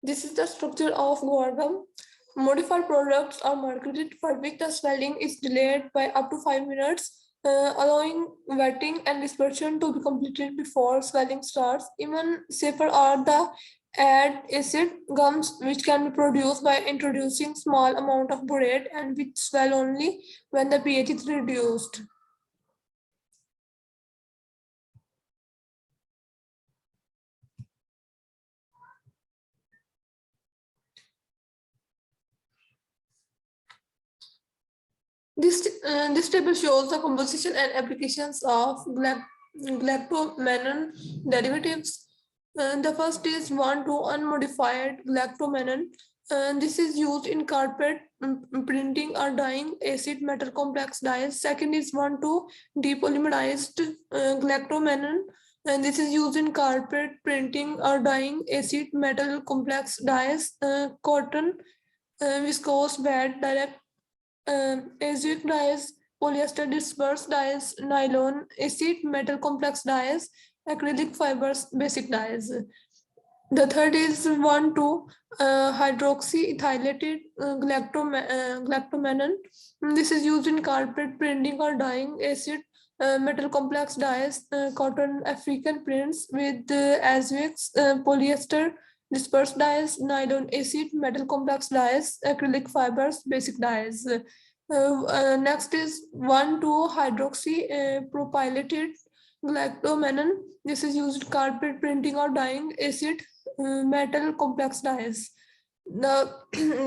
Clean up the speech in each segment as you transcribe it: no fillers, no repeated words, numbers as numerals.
This is the structure of guar gum. Modified products are marketed for which the swelling is delayed by up to 5 minutes, allowing wetting and dispersion to be completed before swelling starts. Even safer are the add acid gums, which can be produced by introducing small amount of borate and which swell only when the pH is reduced. This table shows the composition and applications of galactomannan derivatives. The first is 1,2 unmodified galactomannan. This is used in carpet printing or dyeing acid metal complex dyes. Second is 1,2 depolymerized galactomannan. And this is used in carpet printing or dyeing acid metal complex dyes, cotton, viscose, bed, direct acid dyes, polyester dispersed dyes, nylon, acid metal complex dyes, acrylic fibers, basic dyes. The third is 1,2 hydroxyethylated galactomannan. This is used in carpet printing or dyeing acid metal complex dyes, cotton African prints with Azwex, polyester dispersed dyes, nylon acid metal complex dyes, acrylic fibers, basic dyes. Next is 1,2 hydroxy propylated galactomannan. This is used carpet printing or dyeing acid metal complex dyes. The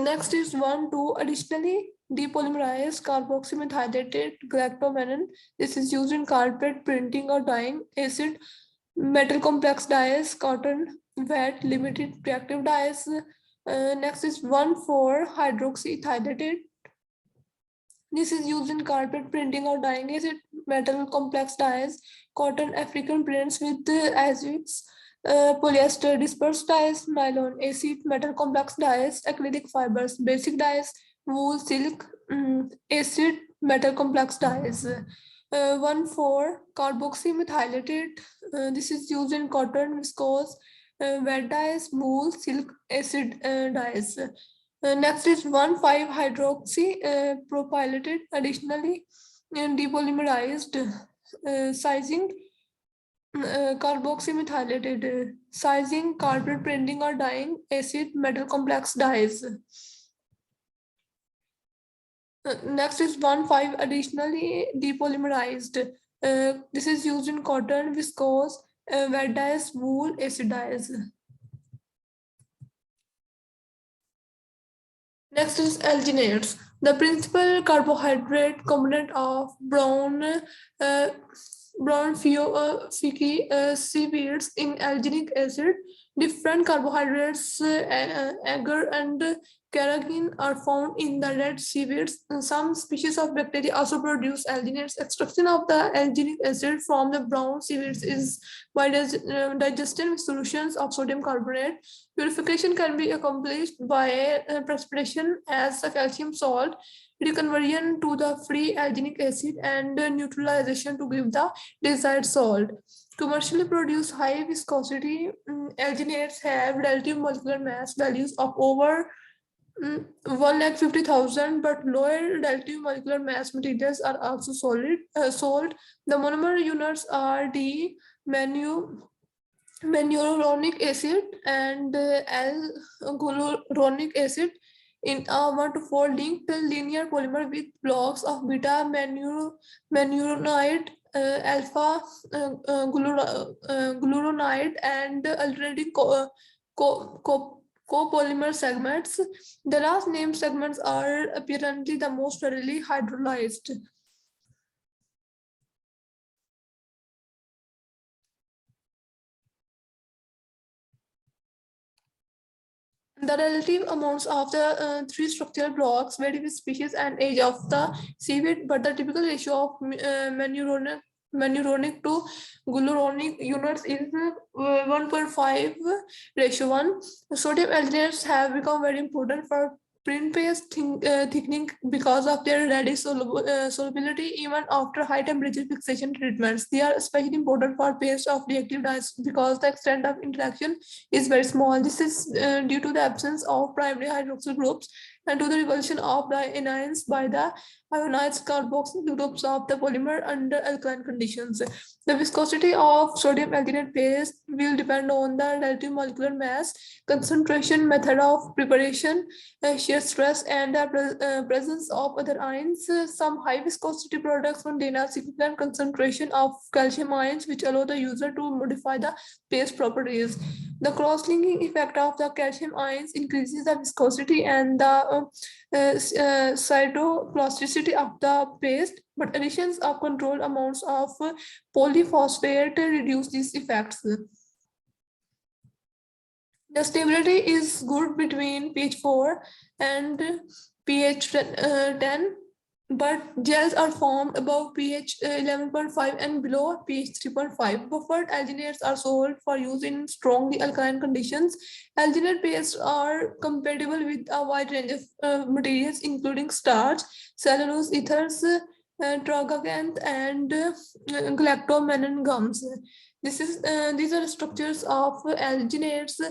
next is 1,2 additionally depolymerized carboxymethylated galactomannan. This is used in carpet printing or dyeing acid metal complex dyes, cotton, wet, limited reactive dyes. Next is 1,4 hydroxyethylated. This is used in carpet printing or dyeing acid metal complex dyes, cotton African prints with Azwex, polyester dispersed dyes, nylon acid metal complex dyes, acrylic fibers, basic dyes, wool, silk, acid metal complex dyes. 1,4 carboxymethylated. This is used in cotton, viscose, wet dyes, wool, silk, acid dyes. Next is 1,5 hydroxy propylated. Additionally, depolymerized sizing carboxymethylated sizing carpet printing or dyeing acid metal complex dyes. Next is 1,5 additionally depolymerized. This is used in cotton, viscose, wet dyes, wool, acid dyes. Next is alginates. The principal carbohydrate component of brown seaweeds in alginic acid. Different carbohydrates, agar and carrageenan, are found in the red seaweeds. Some species of bacteria also produce alginates. Extraction of the alginic acid from the brown seaweeds is by digestion with solutions of sodium carbonate. Purification can be accomplished by precipitation as a calcium salt, reconversion to the free alginic acid, and neutralization to give the desired salt. Commercially produced high viscosity alginates have relative molecular mass values of over 150,000, but lower relative molecular mass materials are also sold. The monomer units are the manuronic acid and L-gluuronic acid in a 1:4 linked linear polymer with blocks of beta manuronide, alpha gluuronide, and alternating copolymer segments. The last named segments are apparently the most readily hydrolyzed. The relative amounts of the three structural blocks vary with species and age of the seaweed, but the typical ratio of manuronic to gluuronic units is 1.5:1. Sodium alginates have become very important for print paste thickening because of their ready solubility even after high temperature fixation treatments. They are especially important for paste of reactive dyes because the extent of interaction is very small. This is due to the absence of primary hydroxyl groups and to the repulsion of the anions by the ionized carboxyl groups of the polymer under alkaline conditions. The viscosity of sodium alginate paste will depend on the relative molecular mass, concentration, method of preparation, shear stress, and the presence of other ions. Some high viscosity products contain a significant concentration of calcium ions, which allow the user to modify the paste properties. The cross-linking effect of the calcium ions increases the viscosity and the cytoplasticity of the paste, but additions of controlled amounts of polyphosphate reduce these effects. The stability is good between pH 4 and pH 10, but gels are formed above pH 11.5 and below pH 3.5. Buffered alginates are sold for use in strongly alkaline conditions. Alginate pastes are compatible with a wide range of materials, including starch, cellulose ethers, tragacanth, and galactomannan gums. These are structures of alginates.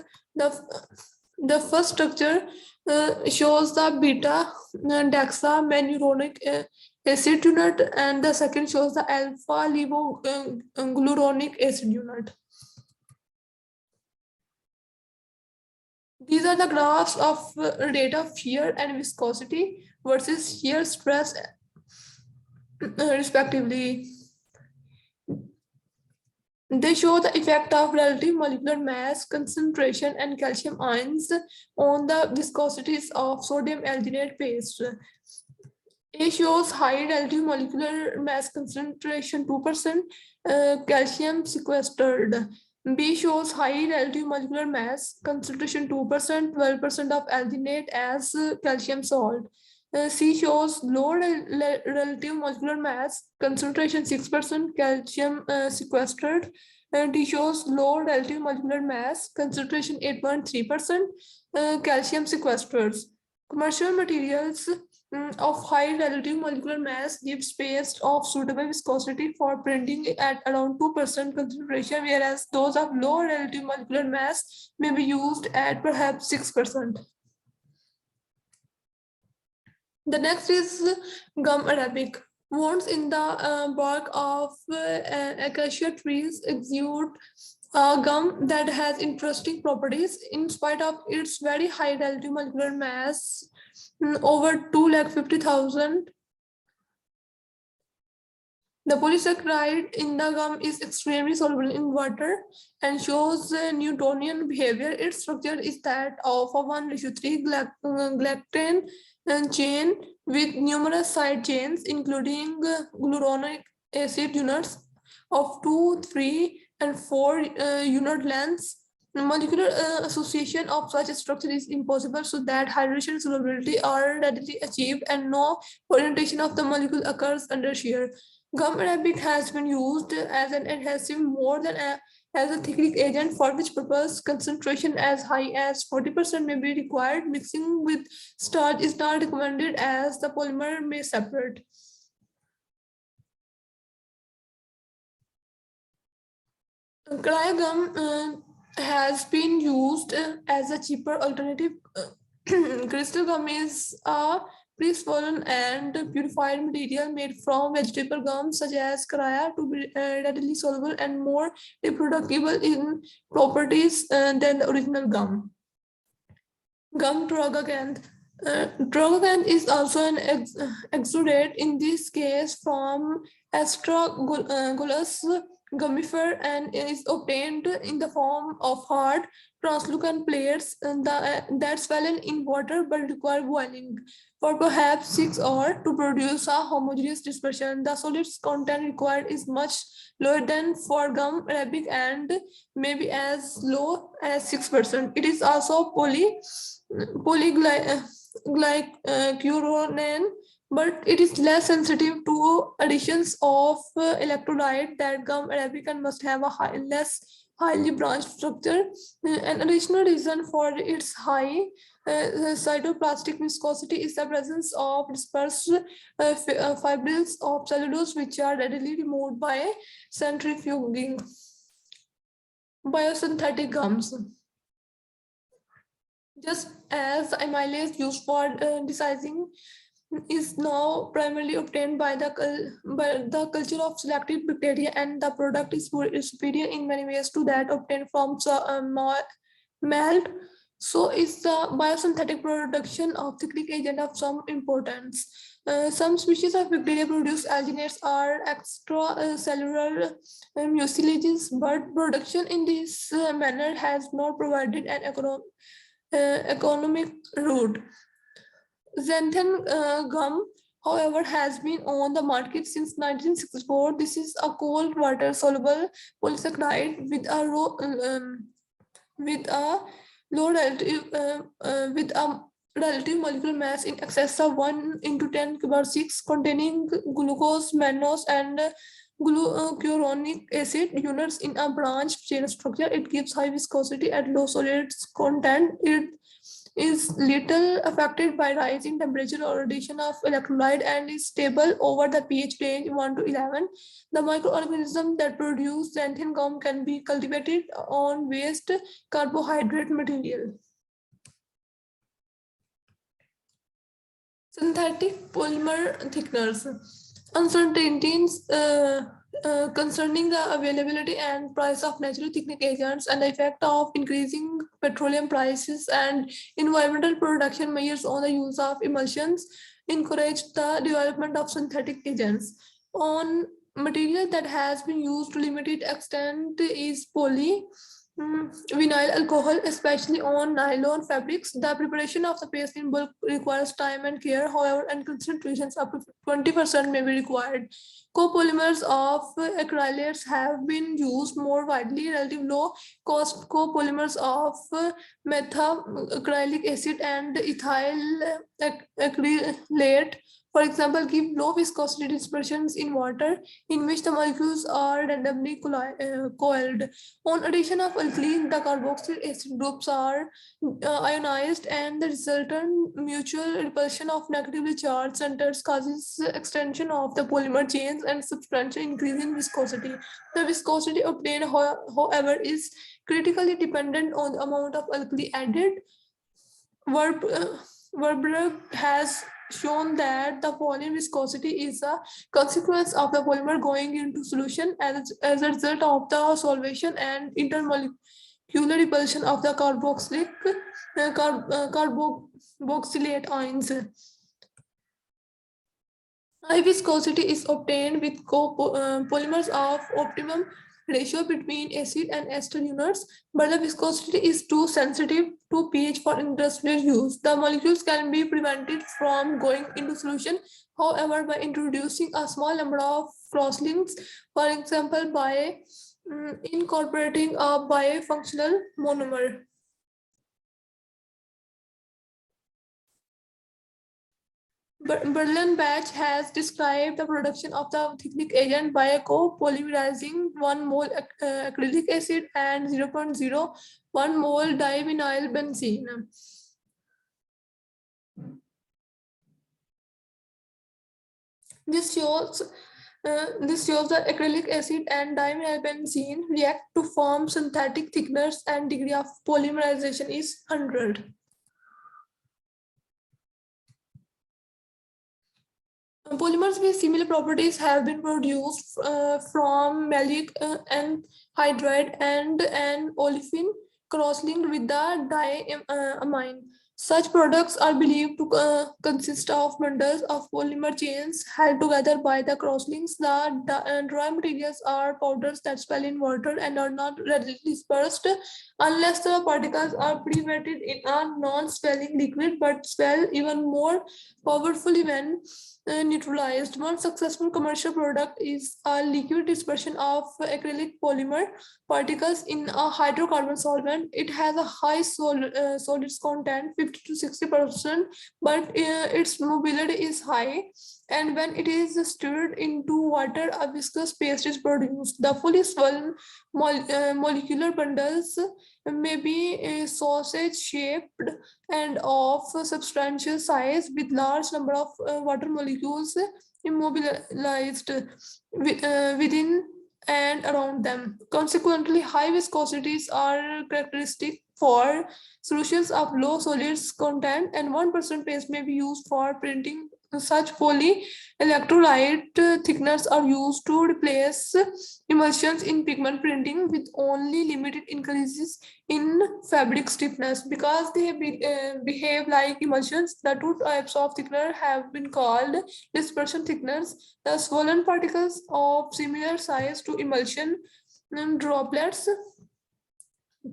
The first structure shows the beta dexamenuronic acid unit, and the second shows the alpha levoglucuronic acid unit. These are the graphs of rate of shear and viscosity versus shear stress respectively. They show the effect of relative molecular mass, concentration, and calcium ions on the viscosities of sodium alginate paste. A shows high relative molecular mass concentration 2%, calcium sequestered. B shows high relative molecular mass concentration 2%, 12% of alginate as calcium salt. C shows low relative molecular mass concentration 6%, calcium sequestered. D shows low relative molecular mass concentration 8.3%, calcium sequestered. Commercial materials of high relative molecular mass give paste of suitable viscosity for printing at around 2% concentration, whereas those of low relative molecular mass may be used at perhaps 6%. The next is gum arabic. Wounds in the bark of acacia trees exude gum that has interesting properties in spite of its very high relative molecular mass, over 250,000. The polysaccharide in the gum is extremely soluble in water and shows Newtonian behavior. Its structure is that of a 1:3 galactane chain with numerous side chains, including gluronic acid units of 2, 3, and 4 unit lengths. The molecular association of such a structure is impossible, so that hydration solubility are readily achieved and no orientation of the molecule occurs under shear. Gum arabic has been used as an adhesive more than as a thickening agent, for which purpose concentration as high as 40% may be required. Mixing with starch is not recommended as the polymer may separate. Cryo gum has been used as a cheaper alternative. Crystal gum is a pre-swollen and purified material made from vegetable gums such as crya to be readily soluble and more reproducible in properties than the original gum. Gum tragacanth. Tragacanth is also an exudate, in this case from Astragalus gummifer, and is obtained in the form of hard translucent plates that swell in water but require boiling for perhaps 6 hours to produce a homogeneous dispersion. The solids content required is much lower than for gum arabic and maybe as low as 6%. It is also polyglycuronane, but it is less sensitive to additions of electrolyte that gum arabic and must have a less highly branched structure. An additional reason for its high cytoplastic viscosity is the presence of dispersed fibrils of cellulose, which are readily removed by centrifuging. Biosynthetic gums. Just as amylase used for decising is now primarily obtained by the culture of selected bacteria, and the product is superior in many ways to that obtained from malt. So is the biosynthetic production of cyclic agent of some importance. Some species of bacteria produce alginates or extracellular mucilages, but production in this manner has not provided an economic route. Xanthan gum, however, has been on the market since 1964. This is a cold water soluble polysaccharide with a low relative with a relative molecular mass in excess of 1 into 10 to the power 6, containing glucose, mannose, and glucuronic acid units in a branched chain structure. It gives high viscosity at low solids content. It is little affected by rising temperature or addition of electrolyte and is stable over the pH range 1 to 11. The microorganisms that produce xanthan gum can be cultivated on waste carbohydrate material. Synthetic polymer thickeners. Uncertainties concerning the availability and price of natural thickening agents and the effect of increasing petroleum prices and environmental production measures on the use of emulsions encourage the development of synthetic agents. On material that has been used to limited extent is vinyl alcohol, especially on nylon fabrics. The preparation of the paste in bulk requires time and care. However, and concentrations up to 20% may be required. Copolymers of acrylates have been used more widely. Relative low cost copolymers of methacrylic acid and ethyl acrylate, for example, give low viscosity dispersions in water in which the molecules are randomly coiled. On addition of alkene, the carboxyl acid groups are ionized, and the resultant mutual repulsion of negatively charged centers causes extension of the polymer chains and substantial increase in viscosity. The viscosity obtained, however, is critically dependent on the amount of alkali added. Warburg has shown that the falling viscosity is a consequence of the polymer going into solution as a result of the solvation and intermolecular repulsion of the carboxylate ions. High viscosity is obtained with polymers of optimum ratio between acid and ester units, but the viscosity is too sensitive to pH for industrial use. The molecules can be prevented from going into solution, however, by introducing a small number of crosslinks, for example, by incorporating a bifunctional monomer. Berlin-Bach has described the production of the thickening agent by copolymerizing 1 mole acrylic acid and 0.01 mole divinyl benzene. This shows the acrylic acid and divinyl benzene react to form synthetic thickeners, and degree of polymerization is 100. Polymers with similar properties have been produced from maleic anhydride and an olefin cross-linked with the diamine. Such products are believed to consist of bundles of polymer chains held together by the crosslinks. The dry materials are powders that swell in water and are not readily dispersed unless the particles are pre-wetted in a non-swelling liquid, but swell even more powerfully when neutralized. One successful commercial product is a liquid dispersion of acrylic polymer particles in a hydrocarbon solvent. It has a high solids content, 50 to 60%, but its mobility is high. And when it is stirred into water, a viscous paste is produced. The fully swollen molecular bundles may be sausage shaped and of substantial size with large number of water molecules immobilized within and around them. Consequently, high viscosities are characteristic for solutions of low solids content, and 1% paste may be used for printing. Such polyelectrolyte thickeners are used to replace emulsions in pigment printing with only limited increases in fabric stiffness. Because they behave like emulsions, the two types of thickener have been called dispersion thickeners. The swollen particles of similar size to emulsion droplets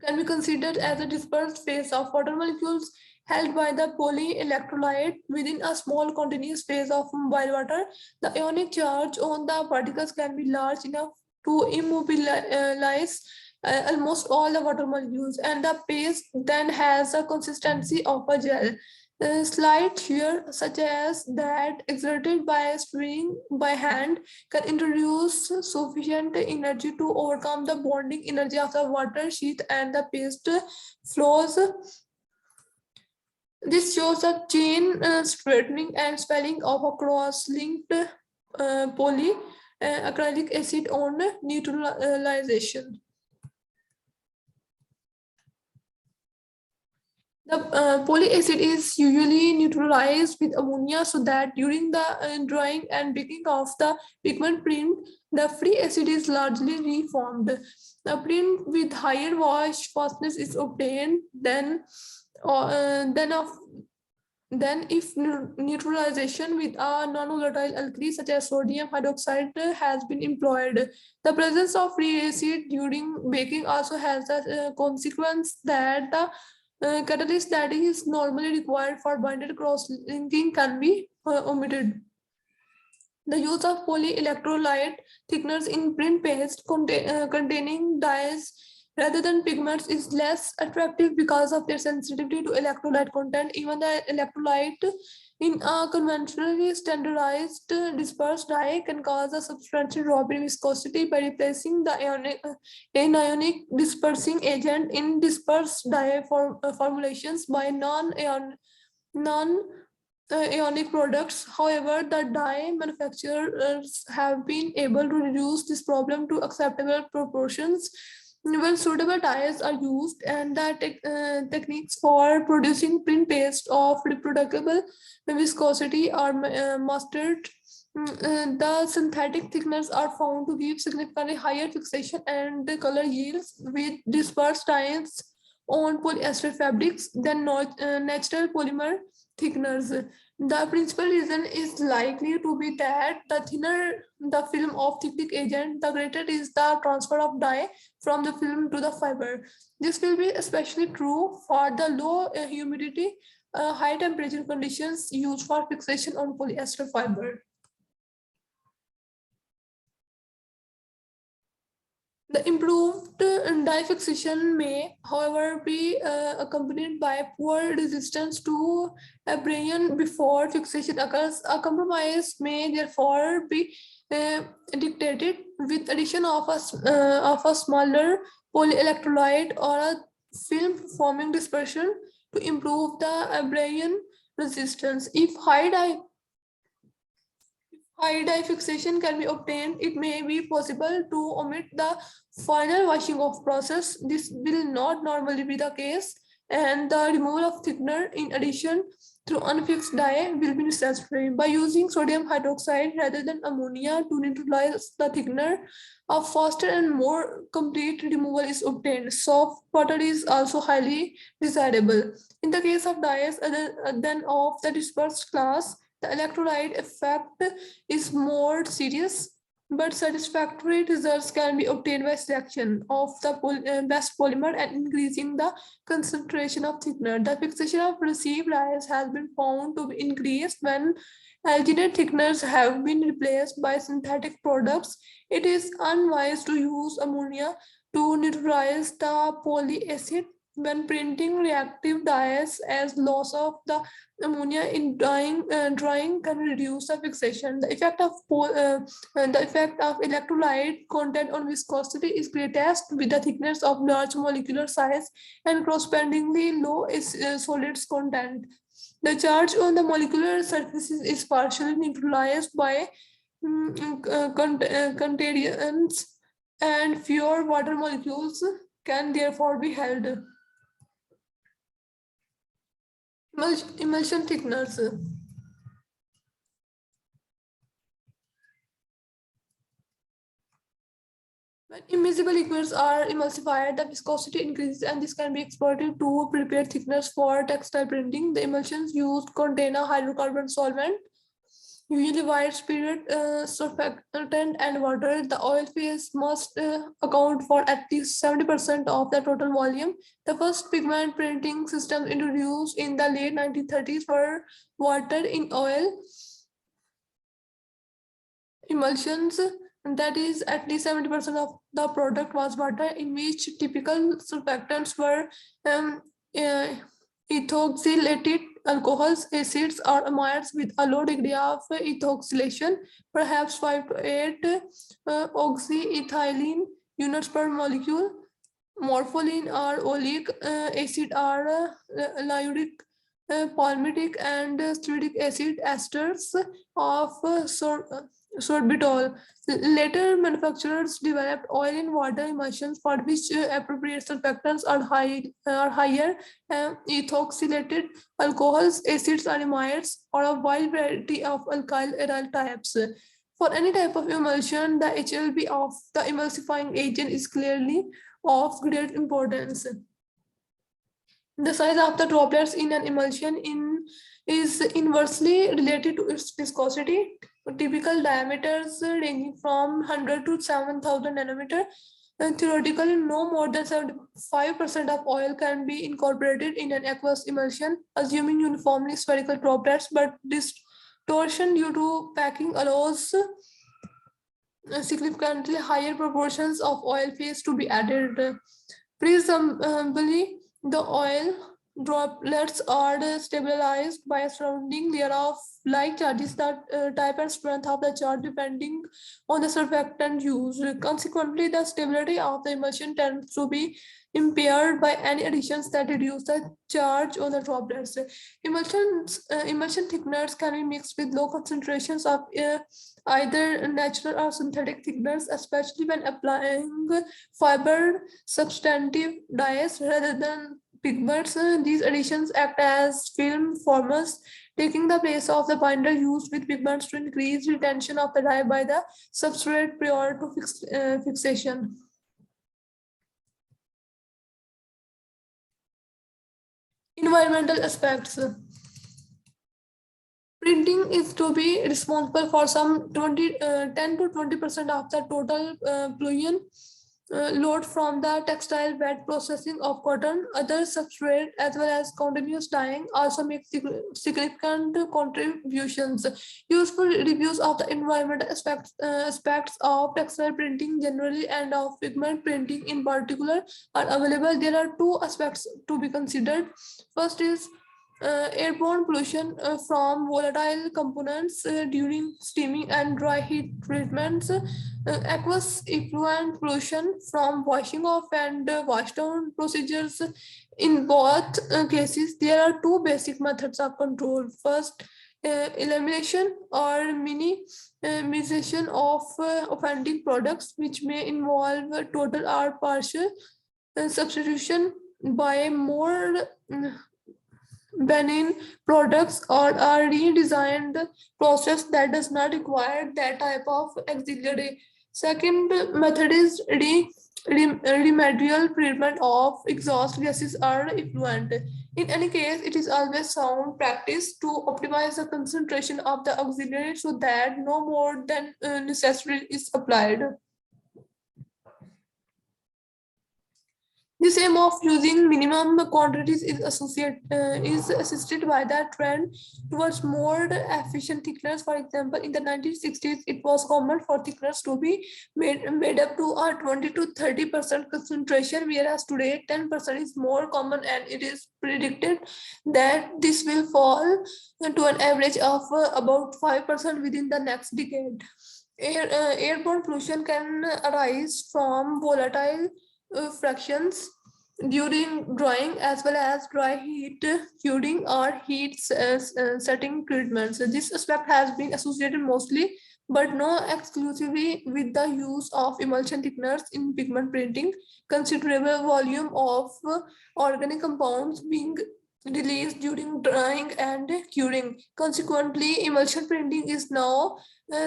can be considered as a dispersed phase of water molecules held by the polyelectrolyte within a small continuous phase of mobile water. The ionic charge on the particles can be large enough to immobilize almost all the water molecules, and the paste then has a consistency of a gel. Slight shear, such as that exerted by stirring by hand, can introduce sufficient energy to overcome the bonding energy of the water sheath and the paste flows. This shows a chain straightening and swelling of a cross-linked polyacrylic acid on neutralization. The polyacid is usually neutralized with ammonia so that during the drying and baking of the pigment print, the free acid is largely reformed. The print with higher wash fastness is obtained then of then if neutralization with a non-volatile alkali such as sodium hydroxide has been employed. The presence of free acid during baking also has the consequence that the catalyst that is normally required for binded cross-linking can be omitted. The use of polyelectrolyte thickeners in print paste containing dyes rather than pigments is less attractive because of their sensitivity to electrolyte content. Even the electrolyte in a conventionally standardized dispersed dye can cause a substantial drop in viscosity by replacing the anionic dispersing agent in dispersed dye formulations by non ionic products. However, the dye manufacturers have been able to reduce this problem to acceptable proportions when suitable dyes are used, and the techniques for producing print paste of reproducible viscosity are mastered. The synthetic thickeners are found to give significantly higher fixation and color yields with dispersed dyes on polyester fabrics than natural polymer thickeners. The principal reason is likely to be that the thinner the film of thickening agent, the greater is the transfer of dye from the film to the fiber. This will be especially true for the low humidity, high temperature conditions used for fixation on polyester fiber. The improved dye fixation may, however, be accompanied by poor resistance to abrasion before fixation occurs. A compromise may therefore be dictated with addition of a smaller polyelectrolyte or a film forming dispersion to improve the abrasion resistance. If high dye fixation can be obtained, it may be possible to omit the final washing off process. This will not normally be the case, and the removal of thickener in addition through unfixed dye will be necessary. By using sodium hydroxide rather than ammonia to neutralize the thickener, a faster and more complete removal is obtained. Soft butter is also highly desirable. In the case of dyes other than of the dispersed class, the electrolyte effect is more serious, but satisfactory results can be obtained by selection of the best polymer and increasing the concentration of thickener. The fixation of received dyes has been found to be increased when alginate thickeners have been replaced by synthetic products. It is unwise to use ammonia to neutralize the polyacid when printing reactive dyes, as loss of the ammonia in drying can reduce the fixation. The effect of electrolyte content on viscosity is greatest with the thickness of large molecular size and correspondingly low is solids content. The charge on the molecular surfaces is partially neutralized by contagions, and fewer water molecules can therefore be held. Emulsion thickeners. When immiscible liquids are emulsified, the viscosity increases, and this can be exploited to prepare thickeners for textile printing. The emulsions used contain a hydrocarbon solvent, usually white spirit, surfactant, and water. The oil phase must account for at least 70% of the total volume. The first pigment printing systems introduced in the late 1930s were water in oil emulsions, that is at least 70% of the product was water, in which typical surfactants were um, uh, ethoxylated alcohols, acids, or amides with a low degree of ethoxylation, perhaps 5 to 8 oxyethylene units per molecule. Morpholine or oleic acid are lyuric, palmitic, and stearic acid esters of sorbitol. Later, manufacturers developed oil and water emulsions for which appropriate surfactants are higher, ethoxylated alcohols, acids, or amides, or a wide variety of alkyl aryl types. For any type of emulsion, the HLB of the emulsifying agent is clearly of great importance. The size of the droplets in an emulsion is inversely related to its viscosity. Typical diameters ranging from 100 to 7,000 nanometer. Theoretically, no more than 75% of oil can be incorporated in an aqueous emulsion, assuming uniformly spherical droplets, but distortion due to packing allows significantly higher proportions of oil phase to be added. Presumably, the oil droplets are stabilized by a surrounding layer of like charges that type and strength of the charge depending on the surfactant used. Consequently, the stability of the emulsion tends to be impaired by any additions that reduce the charge on the droplets. Emulsion thickeners can be mixed with low concentrations of either natural or synthetic thickeners, especially when applying fiber substantive dyes rather than pigments. These additions act as film formers, taking the place of the binder used with pigments to increase retention of the dye by the substrate prior to fixation. Environmental aspects. Printing is to be responsible for some 10 to 20% of the total pollution load from the textile wet processing of cotton. Other substrate as well as continuous dyeing also make significant contributions. Useful reviews of the environmental aspects of textile printing generally and of pigment printing in particular are available. There are two aspects to be considered. First is airborne pollution from volatile components during steaming and dry heat treatments, aqueous effluent pollution from washing off and washdown procedures. In both cases, there are two basic methods of control. First, elimination or minimization of offending products, which may involve total or partial substitution by more benign products or a redesigned process that does not require that type of auxiliary. Second method is remedial treatment of exhaust gases or effluent. In any case, it is always sound practice to optimize the concentration of the auxiliary so that no more than necessary is applied. This aim of using minimum quantities is assisted by the trend towards more efficient thickeners. For example, in the 1960s, it was common for thickeners to be made up to a 20 to 30% concentration, whereas today 10% is more common, and it is predicted that this will fall to an average of about 5% within the next decade. Airborne pollution can arise from volatile fractions during drying as well as dry heat curing or heat setting treatments. So this aspect has been associated mostly but not exclusively with the use of emulsion thickeners in pigment printing. Considerable volume of organic compounds being released during drying and curing. Consequently, emulsion printing is now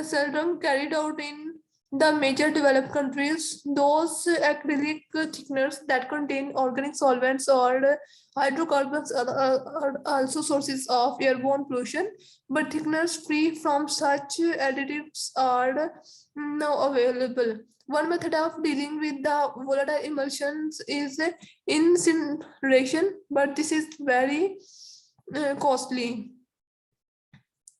seldom carried out in the major developed countries. Those acrylic thickeners that contain organic solvents or hydrocarbons are also sources of airborne pollution, but thickeners free from such additives are now available. One method of dealing with the volatile emulsions is incineration, but this is very costly.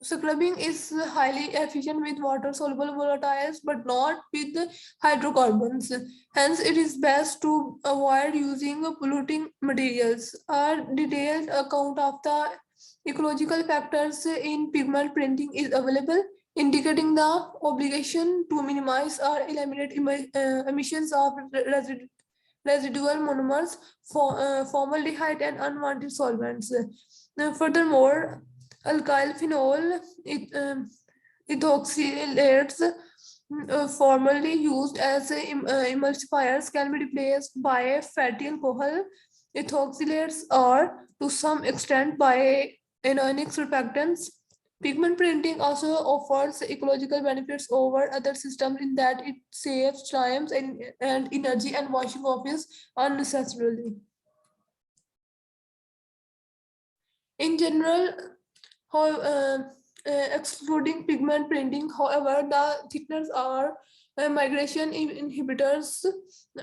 Scrubbing is highly efficient with water-soluble volatiles, but not with hydrocarbons. Hence, it is best to avoid using polluting materials. A detailed account of the ecological factors in pigment printing is available, indicating the obligation to minimize or eliminate emissions of residual monomers, formaldehyde, and unwanted solvents. Furthermore, alkyl phenol ethoxylates formerly used as emulsifiers can be replaced by fatty alcohol ethoxylates or to some extent by anionic surfactants. Pigment printing also offers ecological benefits over other systems in that it saves time and energy and washing off is unnecessarily. In general, how, excluding pigment printing, however, the thickeners are migration inhibitors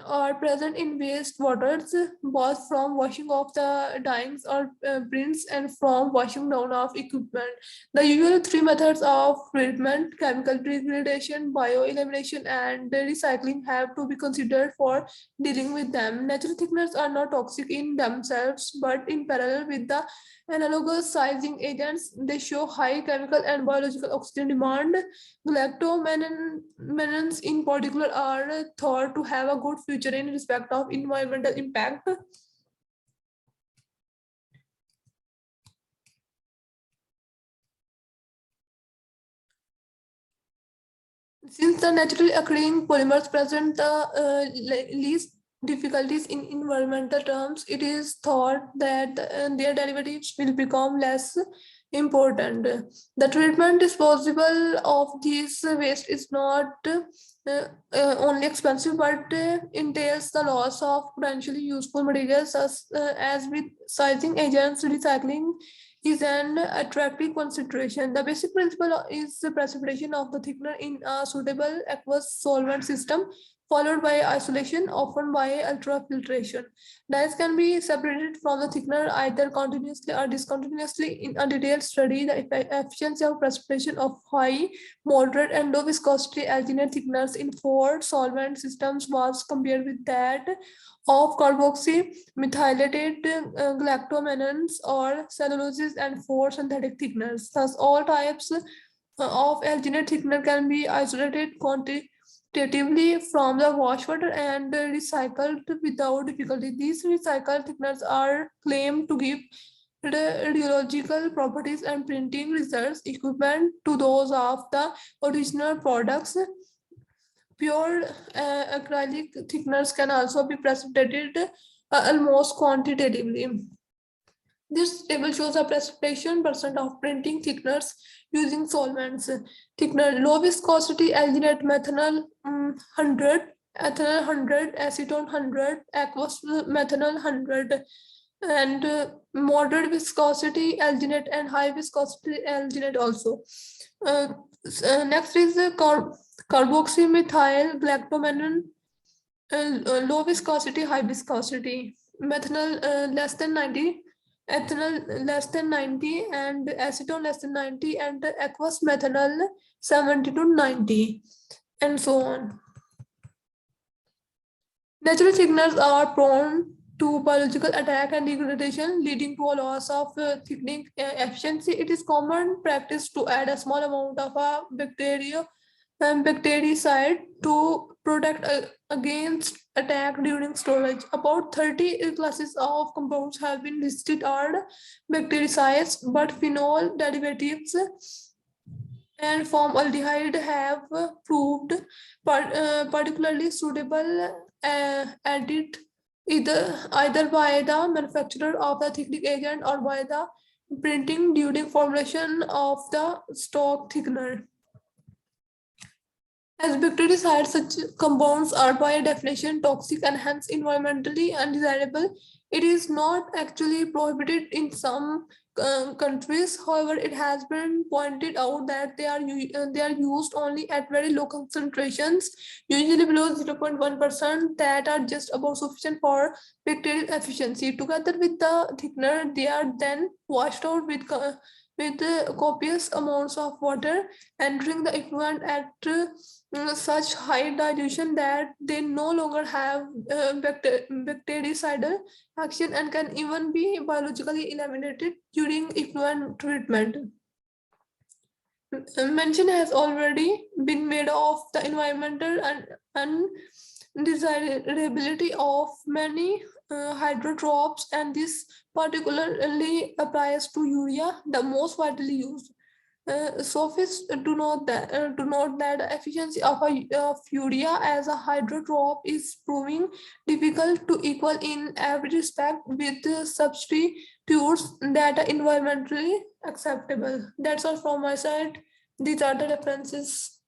are present in waste waters, both from washing off the dyes or prints and from washing down of equipment. The usual three methods of treatment, chemical degradation, bioelimination, and recycling, have to be considered for dealing with them. Natural thickeners are not toxic in themselves, but in parallel with the analogous sizing agents, they show high chemical and biological oxygen demand. Galactomannan in particular are thought to have a good future in respect of environmental impact. Since the naturally occurring polymers present the least difficulties in environmental terms, it is thought that their derivatives will become less important. The treatment disposable of these waste is not only expensive but entails the loss of potentially useful materials as with sizing agents. Recycling is an attractive consideration. The basic principle is the precipitation of the thickener in a suitable aqueous solvent system, followed by isolation, often by ultrafiltration. Dyes can be separated from the thickener either continuously or discontinuously. In a detailed study, the efficiency of precipitation of high, moderate, and low viscosity alginate thickeners in four solvent systems was compared with that of carboxy methylated galactomannans or celluloses and four synthetic thickeners. Thus, all types of alginate thickener can be isolated quantitatively from the wash water and recycled without difficulty. These recycled thickeners are claimed to give radiological properties and printing results equivalent to those of the original products. Pure acrylic thickeners can also be precipitated almost quantitatively. This table shows a precipitation percent of printing thickeners using solvents. Thickener low viscosity alginate methanol 100, ethanol 100, acetone 100, aqueous methanol 100, and moderate viscosity alginate and high viscosity alginate also. Next is the carboxymethyl galactomannan Low viscosity, high viscosity. Methanol less than 90, ethanol less than 90, and acetone less than 90, and aqueous methanol 70 to 90, and so on. Natural thickeners are prone to biological attack and degradation, leading to a loss of thickening efficiency. It is common practice to add a small amount of a bactericide to protect against attack during storage. About 30 classes of compounds have been listed are bactericides, but phenol derivatives and formaldehyde have proved particularly suitable added either by the manufacturer of the thickening agent or by the printing during formulation of the stock thickener. As bactericides, such compounds are by definition toxic and hence environmentally undesirable. It is not actually prohibited in some countries. However, it has been pointed out that they are used only at very low concentrations, usually below 0.1%, that are just about sufficient for bacterial efficiency. Together with the thickener, they are then washed out with copious amounts of water, entering the effluent at such high dilution that they no longer have bactericidal action and can even be biologically eliminated during effluent treatment. Mention has already been made of the environmental and undesirability of many hydrotropes, and this particularly applies to urea, the most widely used. Sophists to note that the efficiency of urea as a hydrotrope is proving difficult to equal in every respect with substitutes that are environmentally acceptable. That's all from my side. These are the references.